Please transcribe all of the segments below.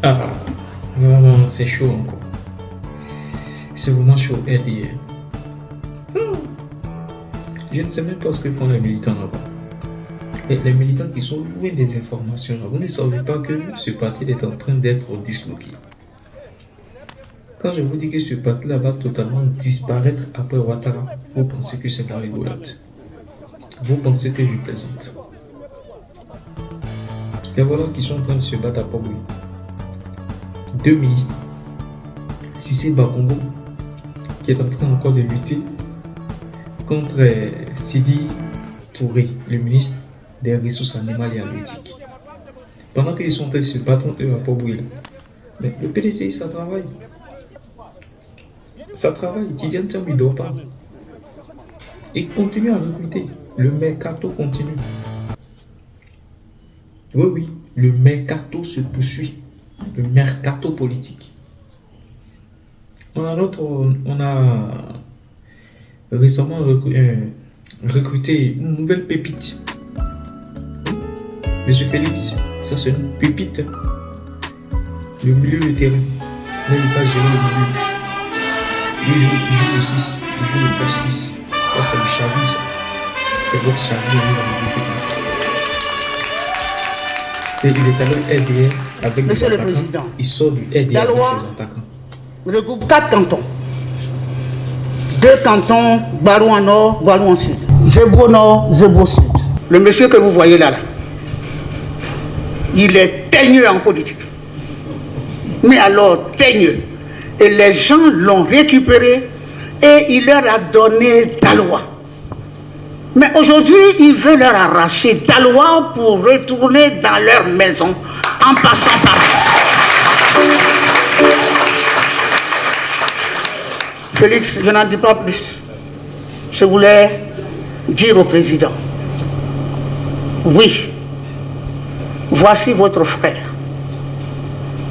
Ah, vraiment, c'est chaud encore. C'est vraiment chaud, RDR. Je ne sais même pas ce que font les militants là-bas. Les militants qui sont loin des informations là, vous ne savez pas que ce parti est en train d'être disloqué. Quand je vous dis que ce parti-là va totalement disparaître après Ouattara, vous pensez que c'est de la rigolade. Vous pensez que je plaisante. Et voilà qui sont en train de se battre à Port-Louis. 2 ministres. Cissé Bakongo, qui est en train encore de lutter contre Sidi Touré, le ministre des Ressources animales et halieutiques. Pendant qu'ils sont en train de se battre entre eux à Port-Louis. Mais le PDCI, ça travaille. Ça travaille. Tidiane Thiam, il ne dort pas. Et continue à recruter. Le mercato continue. Oui, le mercato se poursuit. Le mercato politique. On a récemment recruté une nouvelle pépite. Monsieur Félix, ça c'est une pépite. Le milieu de terrain. Là, il va gérer le milieu. Il joue le 6. Il joue le poste 6. Ça, c'est le Chavis, ça. C'est votre Chavis, il va le comme ça. Et il est allé RDR avec Monsieur des le attaquants. Président, Il sort du RDR avec ses attaquants. Regroupe 4 cantons. 2 cantons, Barou en nord, Barou en sud. Zebo nord, Zebo sud. Le monsieur que vous voyez là, il est teigneux en politique. Mais alors, teigneux. Et les gens l'ont récupéré et il leur a donné Daloa. Mais aujourd'hui, il veut leur arracher Daloa pour retourner dans leur maison en passant par là. Félix, je n'en dis pas plus. Je voulais dire au président, oui, voici votre frère,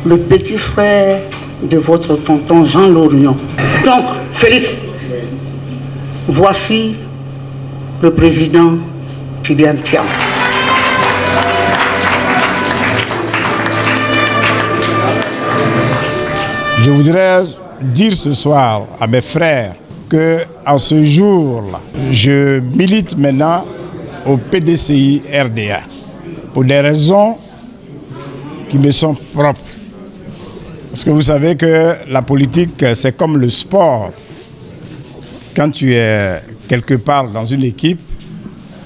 le petit frère de votre tonton Jean Lorion. Donc, Félix, voici le président Tidiane Thiam. Je voudrais dire ce soir à mes frères que en ce jour-là, je milite maintenant au PDCI RDA pour des raisons qui me sont propres. Parce que vous savez que la politique, c'est comme le sport. Quand tu es quelque part dans une équipe,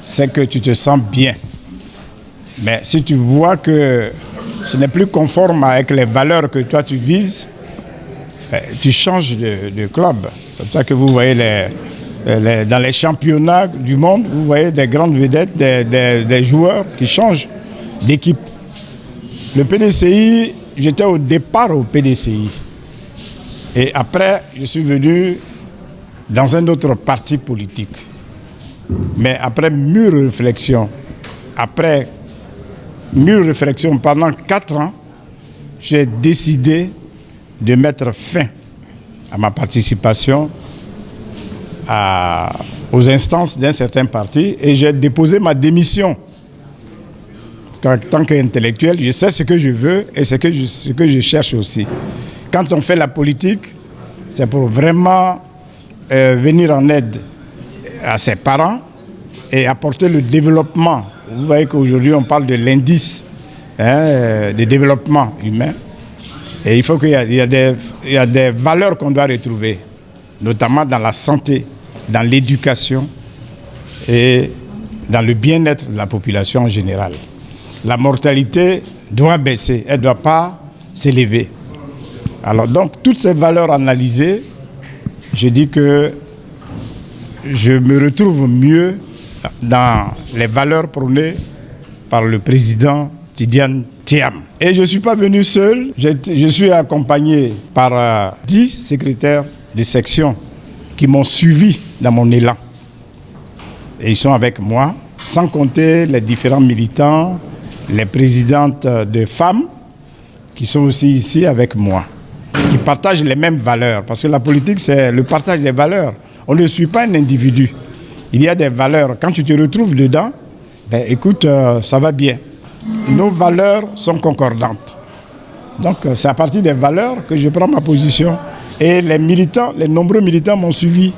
c'est que tu te sens bien. Mais si tu vois que ce n'est plus conforme avec les valeurs que toi tu vises, tu changes de club. C'est pour ça que vous voyez dans les championnats du monde, vous voyez des grandes vedettes, des joueurs qui changent d'équipe. Le PDCI, j'étais au départ au PDCI. Et après, je suis venu dans un autre parti politique. Mais après mûre réflexion, pendant 4 ans, j'ai décidé de mettre fin à ma participation aux instances d'un certain parti et j'ai déposé ma démission. Parce qu'en tant qu'intellectuel, je sais ce que je veux et ce que je cherche aussi. Quand on fait la politique, c'est pour vraiment venir en aide à ses parents et apporter le développement. Vous voyez qu'aujourd'hui, on parle de l'indice de développement humain. Et il faut qu'il y a des valeurs qu'on doit retrouver, notamment dans la santé, dans l'éducation et dans le bien-être de la population en général. La mortalité doit baisser, elle ne doit pas s'élever. Alors donc, toutes ces valeurs analysées, je dis que je me retrouve mieux dans les valeurs prônées par le président Tidiane Thiam. Et je ne suis pas venu seul, je suis accompagné par 10 secrétaires de section qui m'ont suivi dans mon élan. Et ils sont avec moi, sans compter les différents militants, les présidentes de femmes qui sont aussi ici avec moi, qui partagent les mêmes valeurs. Parce que la politique, c'est le partage des valeurs. On ne suit pas un individu. Il y a des valeurs. Quand tu te retrouves dedans, écoute, ça va bien. Nos valeurs sont concordantes. Donc c'est à partir des valeurs que je prends ma position. Et les militants, les nombreux militants m'ont suivi.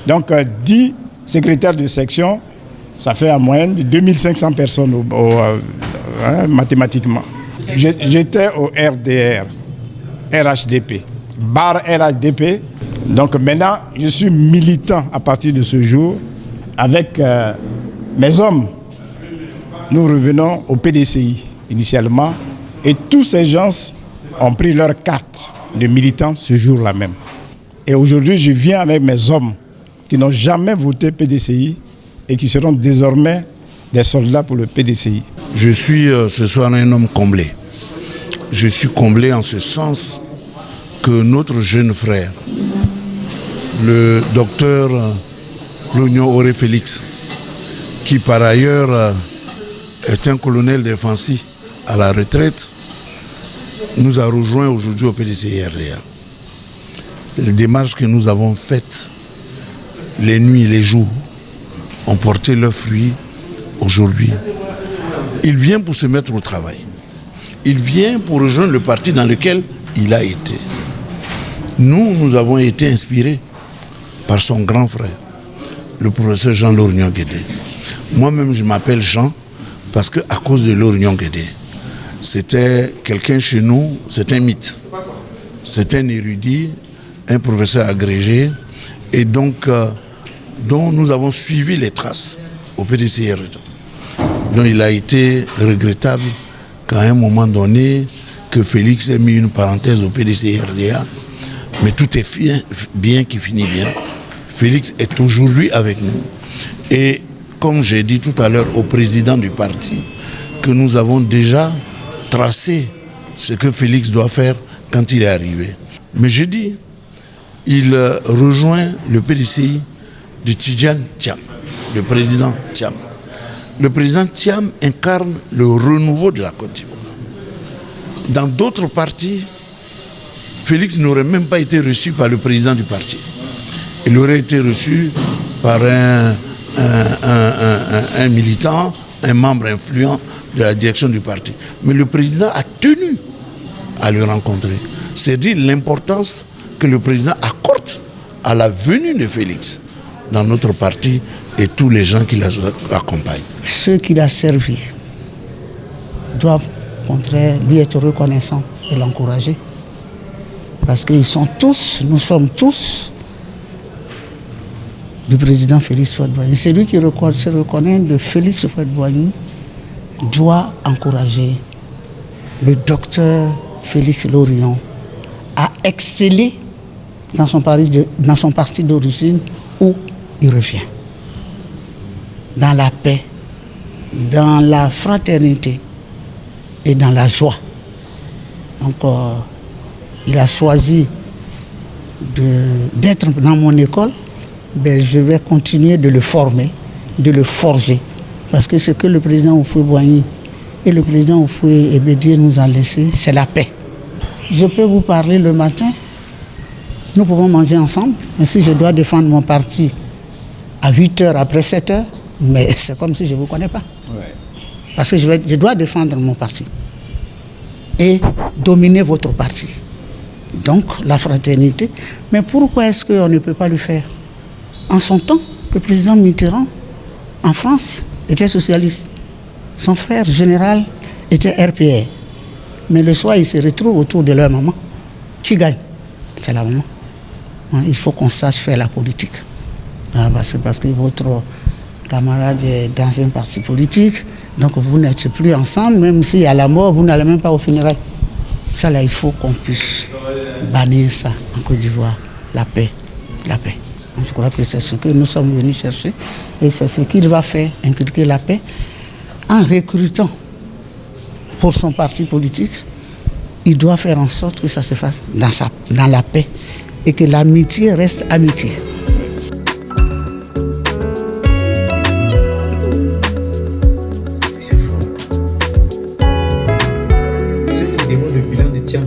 Donc 10 secrétaires de section, ça fait en moyenne 2500 personnes mathématiquement. J'étais au RDR, RHDP, barre RHDP. Donc maintenant, je suis militant à partir de ce jour avec mes hommes. Nous revenons au PDCI initialement et tous ces gens ont pris leur carte de militant ce jour-là même. Et aujourd'hui, je viens avec mes hommes qui n'ont jamais voté PDCI et qui seront désormais des soldats pour le PDCI. Je suis ce soir un homme comblé. Je suis comblé en ce sens que notre jeune frère, le docteur Lognon Oré Félix, qui par ailleurs est un colonel défensif à la retraite, nous a rejoints aujourd'hui au PDCI-RDA. C'est les démarches que nous avons faites, les nuits et les jours, ont porté leurs fruits aujourd'hui. Il vient pour se mettre au travail. Il vient pour rejoindre le parti dans lequel il a été. Nous avons été inspirés par son grand frère, le professeur Jean Lorgnon Guédé. Moi-même, je m'appelle Jean parce qu'à cause de Lorgnon Guédé, c'était quelqu'un chez nous, c'est un mythe. C'est un érudit, un professeur agrégé, et donc dont nous avons suivi les traces au PDCI. Donc il a été regrettable qu'à un moment donné, que Félix ait mis une parenthèse au PDCI-RDA, mais tout est bien qui finit bien. Félix est aujourd'hui avec nous. Et comme j'ai dit tout à l'heure au président du parti, que nous avons déjà tracé ce que Félix doit faire quand il est arrivé. Mais je dis, il rejoint le PDCI de Tidjane Thiam, le président Thiam. Le président Thiam incarne le renouveau de la Côte d'Ivoire. Dans d'autres partis, Félix n'aurait même pas été reçu par le président du parti. Il aurait été reçu par un militant, un membre influent de la direction du parti. Mais le président a tenu à le rencontrer. C'est dire l'importance que le président accorde à la venue de Félix dans notre parti et tous les gens qui l'accompagnent. Ceux qu'il a servis doivent, au contraire, lui être reconnaissants et l'encourager. Parce qu'ils sont tous, nous sommes tous du président Félix Houphouët-Boigny. C'est lui qui se reconnaît de Félix Houphouët-Boigny doit encourager le docteur Félix Lorgnon à exceller dans son parti d'origine où il revient. Dans la paix, dans la fraternité et dans la joie. Donc, il a choisi d'être dans mon école. Ben, je vais continuer de le former, de le forger. Parce que ce que le président Houphouët-Boigny et le président Houphouët-Boigny nous ont laissé, c'est la paix. Je peux vous parler le matin, nous pouvons manger ensemble, mais si je dois défendre mon parti à 8h après 7h, mais c'est comme si je ne vous connais pas. Ouais. Parce que je dois défendre mon parti et dominer votre parti. Donc, la fraternité. Mais pourquoi est-ce qu'on ne peut pas le faire? En son temps, le président Mitterrand, en France, était socialiste. Son frère général était RPR. Mais le soir, ils se retrouvent autour de leur maman. Qui gagne? C'est la maman. Il faut qu'on sache faire la politique. Parce que votre camarade est dans un parti politique, donc vous n'êtes plus ensemble, même s'il y a la mort, vous n'allez même pas au funérailles. Ça là, il faut qu'on puisse bannir ça en Côte d'Ivoire. La paix. La paix. Je crois que c'est ce que nous sommes venus chercher et c'est ce qu'il va faire, inculquer la paix en recrutant pour son parti politique. Il doit faire en sorte que ça se fasse dans la paix et que l'amitié reste amitié. C'est fort. Il demande le bilan de Thiam.